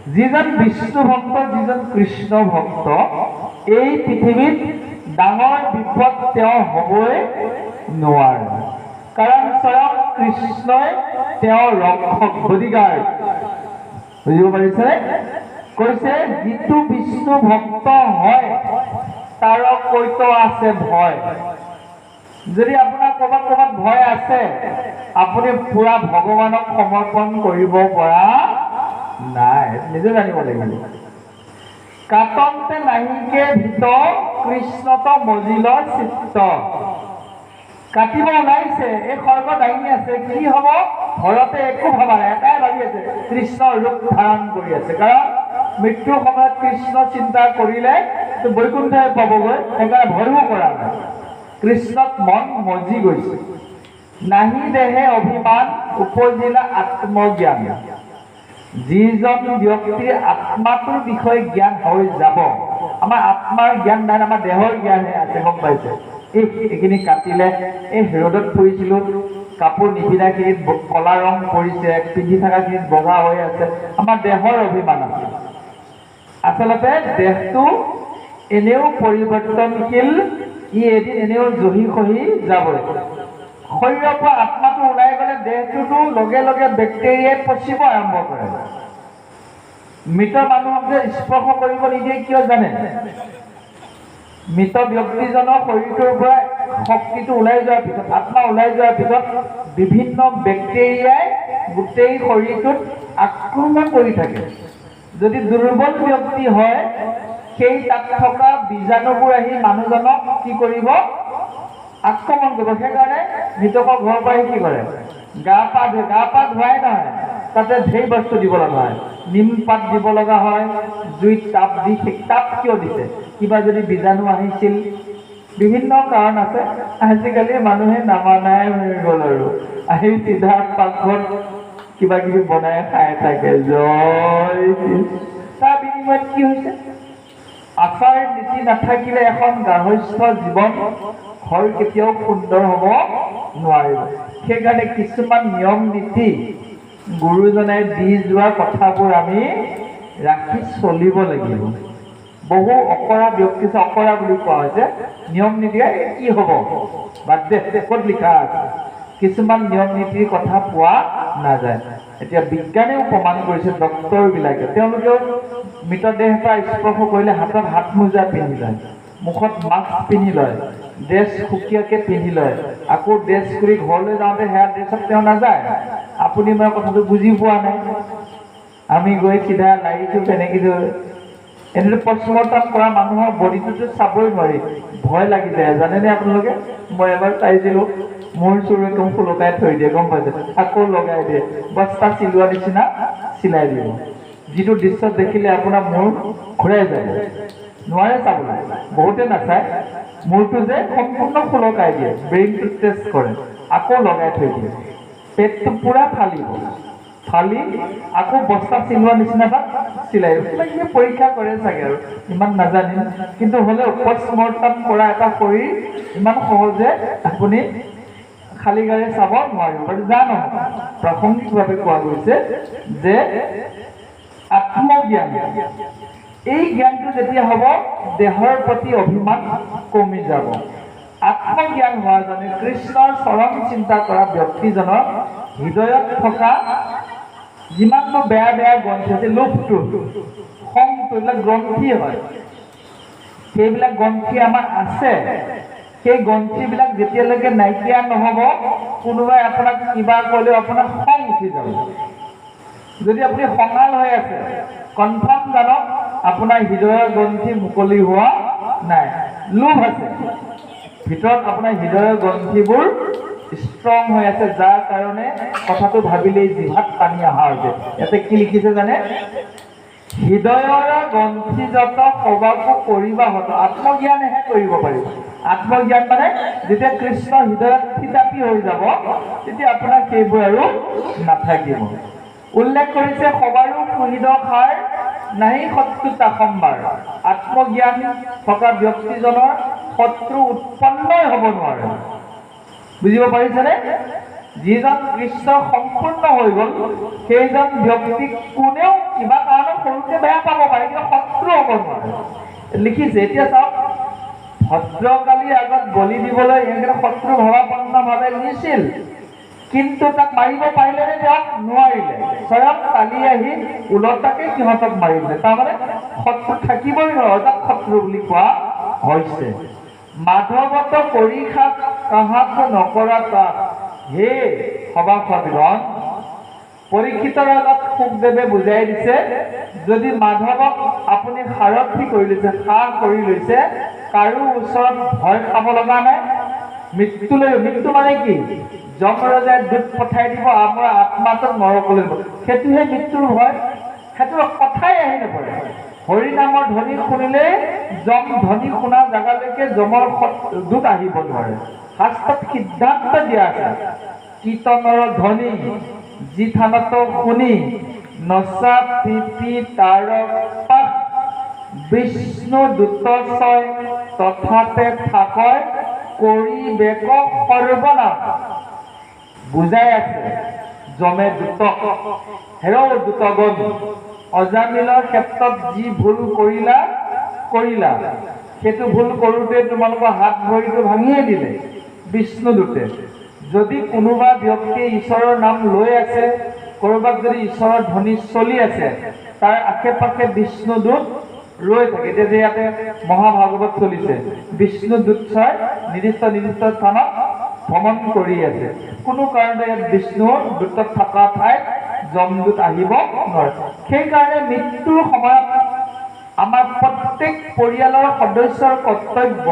যিজন বিষ্ণু ভক্ত, যিজন কৃষ্ণ ভক্ত, এই পৃথিৱীত ডাঙৰ বিপদ তেওঁ হ'বই নোৱাৰে। কাৰণ স্বয়ং কৃষ্ণই তেওঁৰ ৰক্ষক, বডিগাৰ্ড। বুজিব পাৰিছে? কৈছে যিটো বিষ্ণু ভক্ত হয় তাৰ কৈতো আছে ভয়। যদি আপোনাৰ ক'ৰবাত ক'ৰবাত ভয় আছে, আপুনি পুৰা ভগৱানক সমৰ্পণ কৰিব পৰা নাই, নিজে জানিব লাগিব। কাটন্তে নাহিকে ভিত কৃষ্ণত মজিল চিত্ত। কাটিব ওলাইছে, এই খৰ্গ দাঙি আছে, কি হ'ব? ঘৰতে একো ভবা নাই, এটাই ভাবি আছে কৃষ্ণৰ ৰূপ ধাৰণ কৰি আছে। কাৰণ মৃত্যুৰ সময়ত কৃষ্ণ চিন্তা কৰিলে বৈকুণ্ঠই পাবগৈ, সেইকাৰণে ভয়ো কৰা নাই। কৃষ্ণত মন মজি গৈছে। নাহি দেহে অভিমান উপজিলা আত্মজ্ঞান। যিজন ব্যক্তিৰ আত্মাটোৰ বিষয়ে জ্ঞান হৈ যাব, আমাৰ আত্মাৰ জ্ঞান নাই, আমাৰ দেহৰ জ্ঞানহে আছে, গম পাইছে? এইখিনি কাটিলে, এই ৰ'দত ফুৰিছিলোঁ, কাপোৰ নিপিন্ধাখিনিত কলা ৰং পৰিছে, পিন্ধি থকাখিনিত বগা হৈ আছে, আমাৰ দেহৰ অভিমান আছে। আচলতে দেহটো এনেও পৰিৱৰ্তনশীল, ই এদিন এনেও জহি খহি যাবই। শৰীৰৰ পৰা আত্মাটো ওলাই গ'লে দেহটোতো লগে লগে বেক্টেৰিয়াই পচিব আৰম্ভ কৰে। মৃত মানুহক যে স্পৰ্শ কৰিব নিদিয়ে কিয় জানে? মৃত ব্যক্তিজনৰ শৰীৰটোৰ পৰা শক্তিটো ওলাই যোৱাৰ পিছত, আত্মা ওলাই যোৱাৰ পিছত বিভিন্ন বেক্টেৰিয়াই গোটেই শৰীৰটোত আক্ৰমণ কৰি থাকে। যদি দুৰ্বল ব্যক্তি হয়, সেই তাত থকা বীজাণুবোৰ আহি মানুহজনক কি কৰিব? আক্ৰমণ কৰিব। সেইকাৰণে মৃতকৰ ঘৰৰ পৰা কি কৰে? গা পা ধুৱাই নহয়, তাতে ঢেৰ বস্তু দিব লগা হয়। নিম পাত দিব লগা হয়, জুইত তাপ দি, তাপ কিয় দিছে? কিবা যদি বীজাণু আহিছিল, বিভিন্ন কাৰণ আছে। আজিকালি মানুহে নামানাই হৈ গ'ল আৰু আহি চিধা পাকঘৰত কিবা কিবি বনাই খাই থাকে। জয় তাৰ বিনিময়ত কি হৈছে? আচাৰ নীতি নাথাকিলে এখন গাৰ্হস্থ্য জীৱন ঘৰ কেতিয়াও সুন্দৰ হ'ব নোৱাৰিব। সেইকাৰণে কিছুমান নিয়ম নীতি গুৰুজনাই দি যোৱা কথাবোৰ আমি ৰাখি চলিব লাগিব। বহু অকৰা ব্যক্তি, অকৰা বুলি কোৱা হৈছে, নিয়ম নীতি কি হ'ব বাদ দে, ক'ত লিখা আছে? কিছুমান নিয়ম নীতিৰ কথা পোৱা নাযায়। এতিয়া বিজ্ঞানেও প্ৰমাণ কৰিছে, ডক্তৰবিলাকে তেওঁলোকেও মৃতদেহ এটা স্পৰ্শ কৰিলে হাতত হাত মোজা পিন্ধি লয়, মুখত মাস্ক পিন্ধি লয়, ড্ৰেছ সুকীয়াকৈ পিন্ধি লয়। আকৌ ড্ৰেছ কৰি ঘৰলৈ যাওঁতে সেয়া ড্ৰেছত তেওঁ নাযায়। আপুনি মই কথাটো বুজি পোৱা নাই। আমি গৈ চিধা লাৰিছোঁ তেনেকৈ এনেকৈ পষ্টমৰ্টম কৰা মানুহৰ বডিটোতো চাবই নোৱাৰি, ভয় লাগি যায়। জানেনে আপোনালোকে? মই এবাৰ চাইছিলোঁ, মোৰ চোৰ একদম ফুলকাই থৈ দিয়ে, গম পাইছে? আকৌ লগাই দিয়ে, বস্তা চিলোৱা নিচিনা চিলাই দিব। যিটো দৃশ্যত দেখিলে আপোনাৰ মূৰ ঘূৰাই যাব, নোৱাৰে চাবলৈ। বহুতে নাচায়, মূৰটো যে সম্পূৰ্ণ ফুলকাই দিয়ে, ব্ৰেইনটো টেষ্ট কৰে, আকৌ লগাই থৈ দিয়ে। পেটটো পুৰা ফালিব, ফালি আকৌ বস্তা চিলোৱা নিচিনা তাত চিলাই কিবা কিবি পৰীক্ষা কৰে চাগে, আৰু ইমান নাজানিম। কিন্তু হ'লেও পষ্টমৰ্টম কৰা এটা শৰীৰ ইমান সহজে আপুনি খালী গাৰে চাব নোৱাৰিব। জানো প্ৰাসংগিকভাৱে কোৱা গৈছে যে আত্মজ্ঞান, এই জ্ঞানটো যেতিয়া হ'ব, দেহৰ প্ৰতি অভিমান কমি যাব। আত্মজ্ঞান হোৱাজনে কৃষ্ণৰ চৰণ চিন্তা কৰা ব্যক্তিজনৰ হৃদয়ত থকা যিমানটো বেয়া বেয়া গ্ৰন্থি আছে, লোভটো, খংটো, এইবিলাক গ্ৰন্থি হয়। সেইবিলাক গ্ৰন্থি আমাৰ আছে। সেই গ্ৰন্থিবিলাক যেতিয়ালৈকে নাইকিয়া নহ'ব, কোনোবাই আপোনাক কিবা ক'লেও আপোনাৰ খং উঠি যাব। যদি আপুনি খঙাল হৈ আছে, কনফাৰ্ম জানক আপোনাৰ হৃদয়ৰ গ্ৰন্থি মুকলি হোৱা নাই, লোভ আছে ভিতৰত। আপোনাৰ হৃদয়ৰ গ্ৰন্থিবোৰ ষ্ট্ৰং হৈ আছে, যাৰ কাৰণে কথাটো ভাবিলেই জিভাত পানী অহা হৈছে। ইয়াতে কি লিখিছে জানে? হৃদয়ৰ গ্ৰন্থিজাত সবাকো কৰিবা হত। আত্মজ্ঞানেহে কৰিব পাৰিব। আত্মজ্ঞান মানে যেতিয়া কৃষ্ণ হৃদয়ত থিতাপি হৈ যাব, তেতিয়া আপোনাৰ সেইবোৰ আৰু নাথাকিব। উল্লেখ কৰিছে, সবাৰো সুহৃদ সাৰ নাহি শত্ৰুতা সম্ভাৰ। আত্মজ্ঞান থকা ব্যক্তিজনৰ শত্ৰু উৎপন্নই হ'ব নোৱাৰে। বুজিব পাৰিছেনে? যিজন কৃষ্ণ সম্পূৰ্ণ হৈ গ'ল, সেইজন ব্যক্তিক কোনেও কিবা কাৰণত সৰু বেয়া পাব পাৰে কিন্তু শত্ৰু হ'ব নোৱাৰে লিখিছে এতিয়া চাওক ভদ্ৰকালীৰ আগত বলি দিবলৈ এনে শত্ৰু ভাৱাপন্নভাৱে নিছিল কিন্তু তাক মাৰিব পাৰিলে নে তেওঁক নোৱাৰিলে স্বয়ং কালি আহি ওলটাকে সিহঁতক মাৰিলে তাৰমানে শত্ৰু থাকিবই নোৱাৰে তাক শত্ৰু বুলি কোৱা হৈছে মাধৱত কৰি খাক কাহাক নকৰা তাক হে সভাসদগণ পৰীক্ষিতৰ আগত সুখদেৱে বুজাই দিছে যদি মাধৱক আপুনি সাৰথি কৰি লৈছে সাহ কৰি লৈছে কাৰো ওচৰত ভয় খাব লগা নাই মৃত্যু মানে কি যমৰাজাই দূত পঠাই দিব আমাৰ আত্মাটোক নৰকলৈ সেইটোহে মৃত্যুৰ ভয় সেইটো কথাই আহি নপৰে হৰি নামৰ ধ্বনি শুনিলে যম ধ্বনি শুনা জাগালৈকে যমৰ দূত আহিব নোৱাৰে শাস্ত্ৰত সিদ্ধান্ত দিয়া আছে কীৰ্তনৰ ধ্বনি যি থানত শুনি নচা পিপি তাৰপাক বিষ্ণু দূতচয় তথাতে থাকয় কৰি বেক সৰ্বনাশ বুজাই আছে যমে দূতক হেৰ দূতগণ অজামিলৰ ক্ষেত্ৰত যি ভুল কৰিলা সেইটো ভুল কৰোঁতে তোমালোকৰ হাত ভৰিটো ভাঙিয়ে দিলে বিষ্ণুদূতে যদি কোনোবা ব্যক্তিয়ে ঈশ্বৰৰ নাম লৈ আছে কৰবাত যদি ঈশ্বৰৰ ধ্বনি চলি আছে তাৰ আশে পাশে বিষ্ণুদূত ৰৈ থাকে এতিয়া যে ইয়াতে মহাভাগৱত চলিছে বিষ্ণুদূত ছয় নিৰ্দিষ্ট স্থানত ভ্ৰমণ কৰি আছে কোনো কাৰণতে ইয়াত বিষ্ণুৰ দূতত থকা ঠাইত যমদূত আহিব নোৱাৰে সেইকাৰণে মৃত্যুৰ সময়ত আমাৰ প্ৰত্যেক পৰিয়ালৰ সদস্যৰ কৰ্তব্য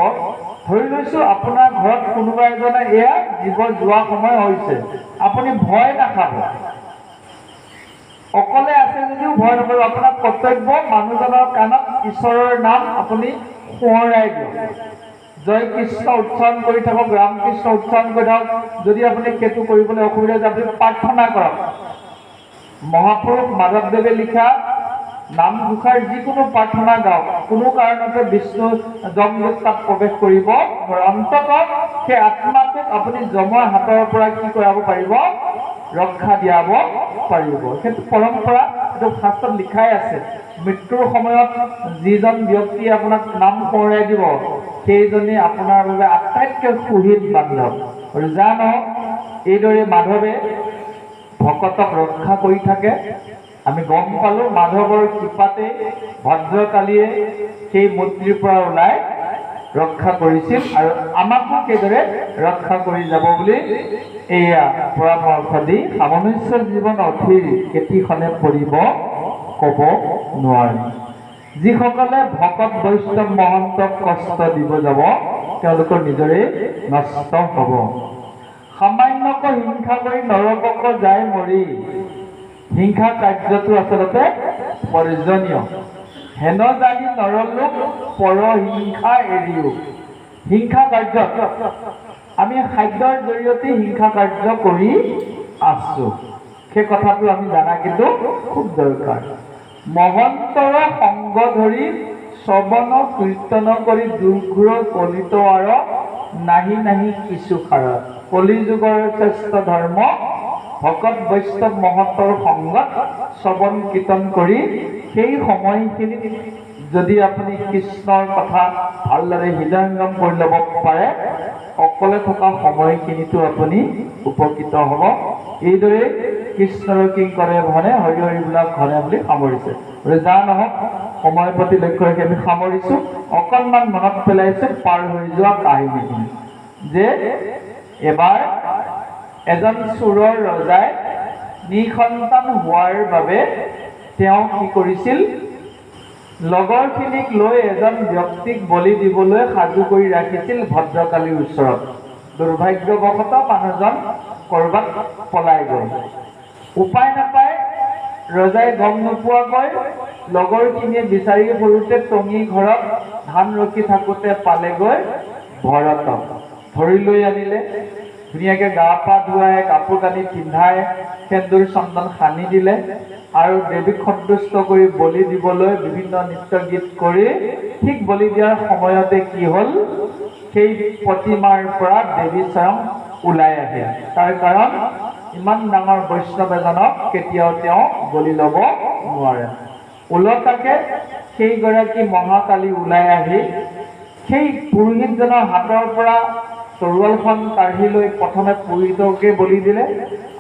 ধৰি লৈছোঁ আপোনাৰ ঘৰত কোনোবা এজনে এয়া জীৱ যোৱা সময় হৈছে আপুনি ভয় নাখাব অকলে আছে যদিও ভয় নকৰিব আপোনাৰ কৰ্তব্য মানুহজনৰ কাণত ঈশ্বৰৰ নাম আপুনি সোঁৱৰাই দিয়ক জয় কৃষ্ণ উচ্চাৰণ কৰি থাকক ৰাম কৃষ্ণ উচ্চাৰণ কৰি থাকক যদি আপুনি সেইটো কৰিবলৈ অসুবিধা হৈছে আপুনি প্ৰাৰ্থনা কৰক মহাপুৰুষ মাধৱদেৱে লিখা নামঘোষাৰ যিকোনো প্ৰাৰ্থনা গাওক কোনো কাৰণতে বিষ্ণু যমদূত তাত প্ৰৱেশ কৰিব অন্ততঃ সেই আত্মাটোক আপুনি যমৰ হাতৰ পৰা কি কৰাব পাৰিব ৰক্ষা দিয়াব পাৰিব সেইটো পৰম্পৰা এইটো শাস্ত্ৰত লিখাই আছে মৃত্যুৰ সময়ত যিজন ব্যক্তি আপোনাক নাম সোঁৱৰাই দিব সেইজনে আপোনাৰ বাবে আটাইতকৈ সুহিত বান্ধৱ আৰু জানো এইদৰে মাধৱে ভকতক ৰক্ষা কৰি থাকে আমি গম পালোঁ মাধৱৰ কৃপাতে ভদ্ৰকালীয়ে সেই মূৰ্তিৰ পৰা ওলাই ৰক্ষা কৰিছিল আৰু আমাকো সেইদৰে ৰক্ষা কৰি যাব বুলি এয়া পৰামৰ্শ দি সামনুষ্য জীৱন অথিৰ কেতিখনে পৰিব ক'ব নোৱাৰি যিসকলে ভকত বৈষ্ণৱ মহন্তক কষ্ট দিব যাব তেওঁলোকৰ নিজৰে নষ্ট হ'ব সামান্যক হিংসা কৰি নৰকক যায় মৰি হিংসা কাৰ্যটো আচলতে প্ৰয়োজনীয় হেন জানি নৰলোক পৰ হিংসা এৰিও হিংসা কাৰ্য আমি খাদ্যৰ জৰিয়তে হিংসা কাৰ্য কৰি আছোঁ সেই কথাটো আমি জানা কিন্তু খুব দৰকাৰ মহন্তৰ সংগ ধৰি শ্ৰৱণ কীৰ্তন কৰি দুৰ্ঘোৰ কলিত আৰ নাহি কিছু খাৰত কলিযুগৰ শ্ৰেষ্ঠ ধৰ্ম ভকত বৈষ্ণৱ মহন্তৰ সংগত শ্ৰৱণ কীৰ্তন কৰি সেই সময়খিনিত যদি আপুনি কৃষ্ণৰ কথা ভালদৰে হৃদয়ংগম কৰি ল'ব পাৰে অকলে থকা সময়খিনিতো আপুনি উপকৃত হ'ব এইদৰে কৃষ্ণৰ কিংকৰে ভনে হৰি হৰি বোলা ঘনে বুলি সামৰিছে যা নহওক সময়ৰ প্ৰতি লক্ষ্য ৰাখি আমি সামৰিছোঁ অকণমান মনত পেলাইছোঁ পাৰ হৈ যোৱা কাহিনীখিনি যে এবাৰ এজন চোৰৰ ৰজাই নিসন্তান হোৱাৰ বাবে তেওঁ কি কৰিছিল লগৰখিনিক লৈ এজন ব্যক্তিক বলি দিবলৈ সাজু কৰি ৰাখিছিল ভদ্ৰকালীৰ ওচৰত দুৰ্ভাগ্যবশতঃ মানুহজন ক'ৰবাত পলাই গ'ল উপায় নাপায় ৰজাই গম নোপোৱাকৈ লগৰখিনিয়ে বিচাৰি ফুৰোঁতে টঙি ঘৰত ধান ৰখি থাকোঁতে পালেগৈ ভৰতক ধৰি লৈ আনিলে ধুনীয়াকৈ গা পা ধুৱাই কাপোৰ কানি পিন্ধাই সেন্দুৰ চন্দন সানি দিলে আৰু দেৱীক সন্তুষ্ট কৰি বলি দিবলৈ বিভিন্ন নৃত্য গীত কৰি ঠিক বলি দিয়াৰ সময়তে কি হ'ল সেই প্ৰতিমাৰ পৰা দেৱী স্বয়ং ওলাই আহে তাৰ কাৰণ ইমান ডাঙৰ বৈষ্ণৱ এজনক কেতিয়াও তেওঁ বলি ল'ব নোৱাৰে ওলটাকে সেইগৰাকী মহাকালী ওলাই আহি সেই পুৰোহিতজনৰ হাতৰ পৰা তৰোৱালখন কাঢ়ি লৈ প্ৰথমে পুৰোহিতকে বলি দিলে,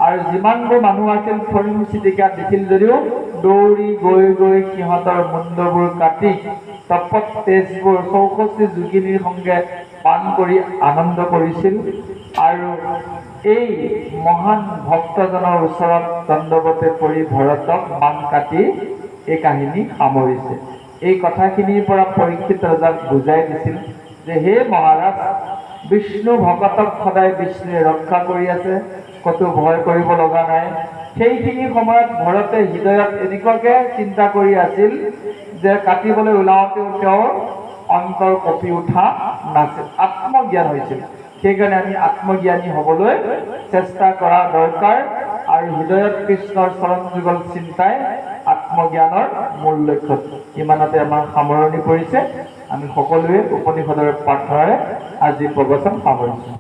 আৰু যিমানবোৰ মানুহ আছিল ফৰিং চিটিকা দিছিল যদিও দৌৰি গৈ গৈ সিহঁতৰ মুণ্ডবোৰ কাটি তপত তেজবোৰ 64 যোগিনীৰ সংগে পান কৰি আনন্দ কৰিছিল। আৰু এই মহান ভক্তজনৰ ওচৰত দণ্ডৱতে পৰি ভৰতক মান কাটি এই কাহিনী সামৰিছে। এই কথাখিনিৰ পৰা পৰীক্ষিত ৰজাক বুজাই দিছিল যে হে মহাৰাজ, বিষ্ণু ভকতক সদায় বিষ্ণুৱে ৰক্ষা কৰি আছে, কতো ভয় কৰিব লগা নাই। সেইখিনি সময়ত ভৰতে হৃদয়ত এনেকুৱাকে চিন্তা কৰি আছিল যে কাটিবলৈ ওলাওঁতেও তেওঁৰ অন্তৰ কঁপি উঠা নাছিল, আত্মজ্ঞান হৈছিল। সেইকাৰণে আমি আত্মজ্ঞানী হ'বলৈ চেষ্টা কৰা দৰকাৰ, আৰু হৃদয়ত কৃষ্ণৰ চৰণ যুগল চিন্তাই আত্মজ্ঞানৰ মূল লক্ষ্য। ইমানতে আমাৰ সামৰণি পৰিছে। আমি সকলোৱে উপনিষদৰ প্ৰাৰ্থনাৰে আজি প্ৰবচন সামৰিছোঁ।